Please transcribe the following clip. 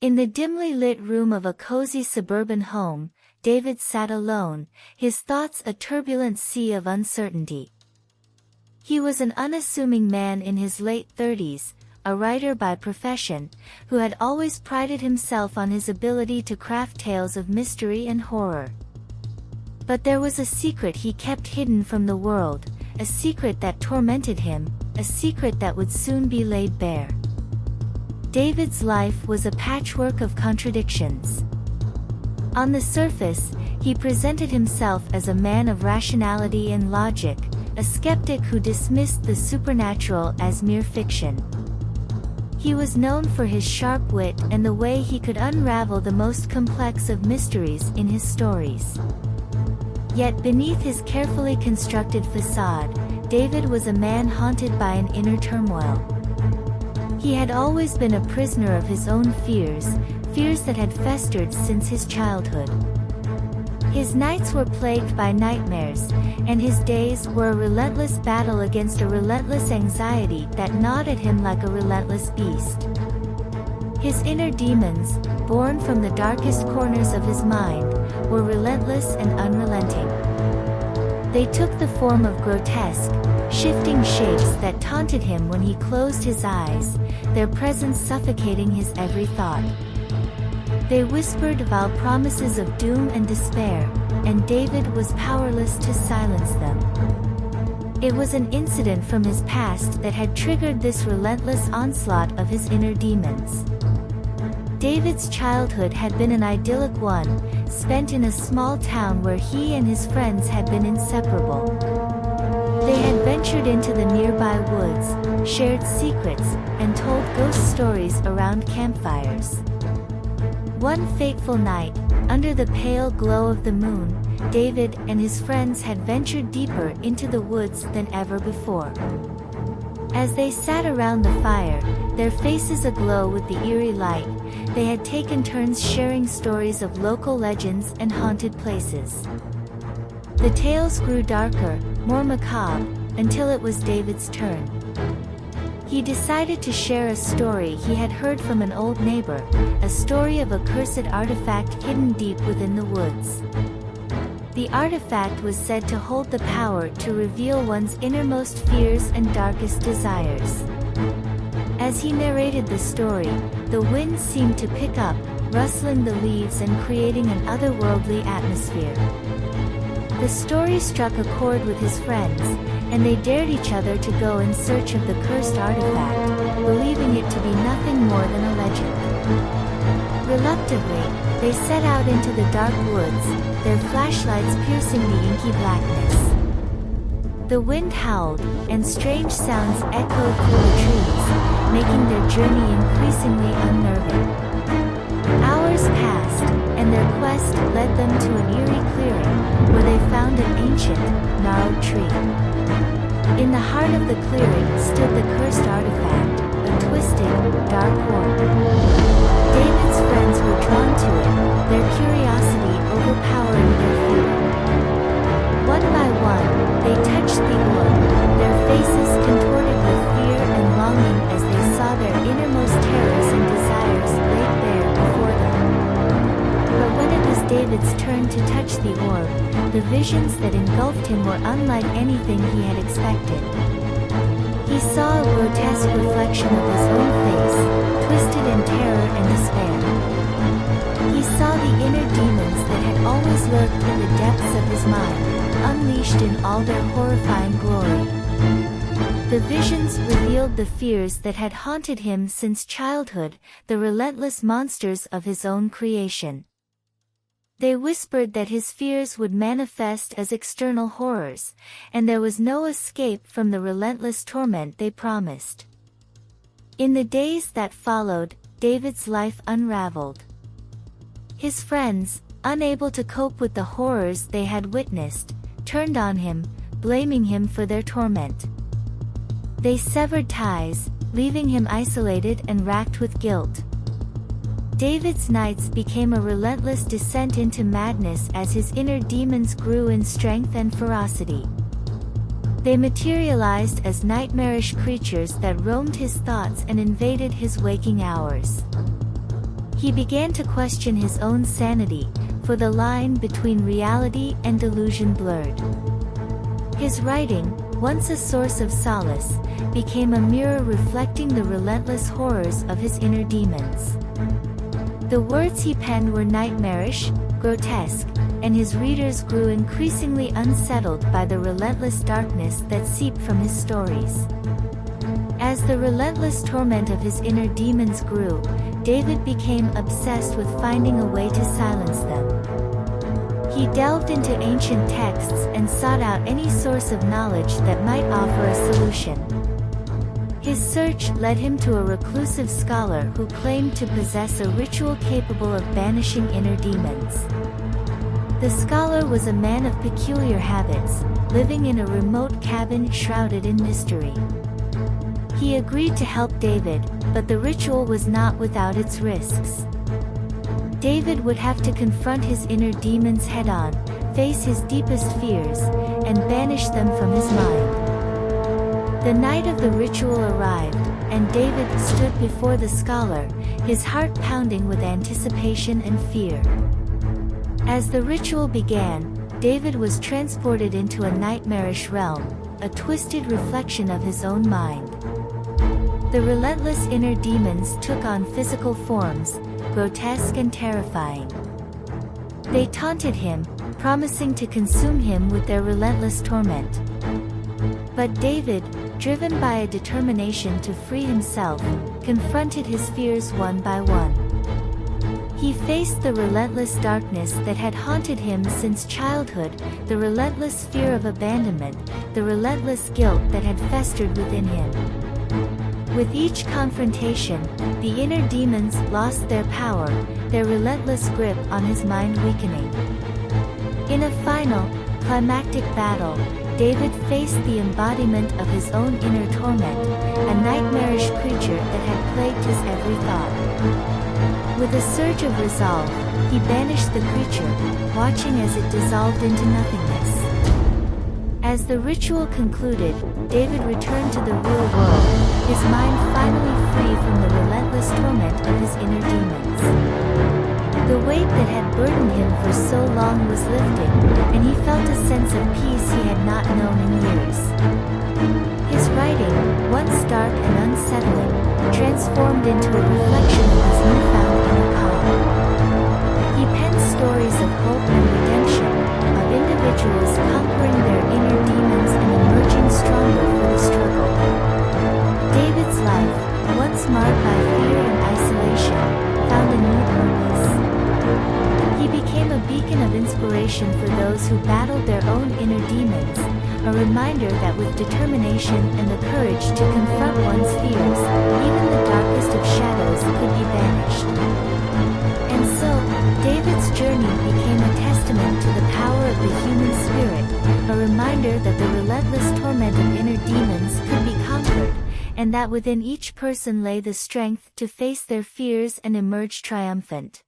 In the dimly lit room of a cozy suburban home, David sat alone, his thoughts a turbulent sea of uncertainty. He was an unassuming man in his late 30s, a writer by profession, who had always prided himself on his ability to craft tales of mystery and horror. But there was a secret he kept hidden from the world, a secret that tormented him, a secret that would soon be laid bare. David's life was a patchwork of contradictions. On the surface, he presented himself as a man of rationality and logic, a skeptic who dismissed the supernatural as mere fiction. He was known for his sharp wit and the way he could unravel the most complex of mysteries in his stories. Yet beneath his carefully constructed facade, David was a man haunted by an inner turmoil. He had always been a prisoner of his own fears, fears that had festered since his childhood. His nights were plagued by nightmares, and his days were a relentless battle against a relentless anxiety that gnawed at him like a relentless beast. His inner demons, born from the darkest corners of his mind, were relentless and unrelenting. They took the form of grotesque, shifting shapes that taunted him when he closed his eyes, their presence suffocating his every thought. They whispered vile promises of doom and despair, and David was powerless to silence them. It was an incident from his past that had triggered this relentless onslaught of his inner demons. David's childhood had been an idyllic one, spent in a small town where he and his friends had been inseparable. They had ventured into the nearby woods, shared secrets, and told ghost stories around campfires. One fateful night, under the pale glow of the moon, David and his friends had ventured deeper into the woods than ever before. As they sat around the fire, their faces aglow with the eerie light, they had taken turns sharing stories of local legends and haunted places. The tales grew darker, more macabre, until it was David's turn. He decided to share a story he had heard from an old neighbor, a story of a cursed artifact hidden deep within the woods. The artifact was said to hold the power to reveal one's innermost fears and darkest desires. As he narrated the story, the wind seemed to pick up, rustling the leaves and creating an otherworldly atmosphere. The story struck a chord with his friends, and they dared each other to go in search of the cursed artifact, believing it to be nothing more than a legend. Reluctantly, they set out into the dark woods, their flashlights piercing the inky blackness. The wind howled, and strange sounds echoed through the trees, making their journey increasingly unnerving. Hours passed, and their quest led them to an eerie clearing, where they found an ancient, gnarled tree. In the heart of the clearing stood the cursed artifact, a twisted, dark orb. David's friends were drawn to it, their curiosity overpowering their fear. One by one, they touched the orb, their faces contorted with fear and longing as they saw their innermost terrors and desires laid bare before them. But when it was David's turn to touch the orb, the visions that engulfed him were unlike anything he had expected. He saw a grotesque reflection of his own face, twisted in terror and despair. He saw the inner demons that had always lurked in the depths of his mind, unleashed in all their horrifying glory. The visions revealed the fears that had haunted him since childhood, the relentless monsters of his own creation. They whispered that his fears would manifest as external horrors, and there was no escape from the relentless torment they promised. In the days that followed, David's life unraveled. His friends, unable to cope with the horrors they had witnessed, turned on him, blaming him for their torment. They severed ties, leaving him isolated and racked with guilt. David's nights became a relentless descent into madness as his inner demons grew in strength and ferocity. They materialized as nightmarish creatures that roamed his thoughts and invaded his waking hours. He began to question his own sanity, for the line between reality and delusion blurred. His writing, once a source of solace, became a mirror reflecting the relentless horrors of his inner demons. The words he penned were nightmarish, grotesque, and his readers grew increasingly unsettled by the relentless darkness that seeped from his stories. As the relentless torment of his inner demons grew, David became obsessed with finding a way to silence them. He delved into ancient texts and sought out any source of knowledge that might offer a solution. His search led him to a reclusive scholar who claimed to possess a ritual capable of banishing inner demons. The scholar was a man of peculiar habits, living in a remote cabin shrouded in mystery. He agreed to help David, but the ritual was not without its risks. David would have to confront his inner demons head-on, face his deepest fears, and banish them from his mind. The night of the ritual arrived, and David stood before the scholar, his heart pounding with anticipation and fear. As the ritual began, David was transported into a nightmarish realm, a twisted reflection of his own mind. The relentless inner demons took on physical forms, grotesque and terrifying. They taunted him, promising to consume him with their relentless torment. But David, driven by a determination to free himself, confronted his fears one by one. He faced the relentless darkness that had haunted him since childhood, the relentless fear of abandonment, the relentless guilt that had festered within him. With each confrontation, the inner demons lost their power, their relentless grip on his mind weakening. In a final, climactic battle, David faced the embodiment of his own inner torment, a nightmarish creature that had plagued his every thought. With a surge of resolve, he banished the creature, watching as it dissolved into nothingness. As the ritual concluded, David returned to the real world, his mind finally free from the relentless torment of his inner demons. The weight that had burdened him for so long was lifted, and he felt a sense of peace he had not known in years. His writing, once dark and unsettling, transformed into a reflection of his newfound inner calm. He penned stories of hope and redemption, of individuals conquering their inner demons and emerging stronger for the struggle. David's life, once marred by fear and isolation, found a new purpose. He became a beacon of inspiration for those who battled their own inner demons, a reminder that with determination and the courage to confront one's fears, even the darkest of shadows could be banished. And so, David's journey became a testament to the power of the human spirit, a reminder that the relentless torment of inner demons could be conquered, and that within each person lay the strength to face their fears and emerge triumphant.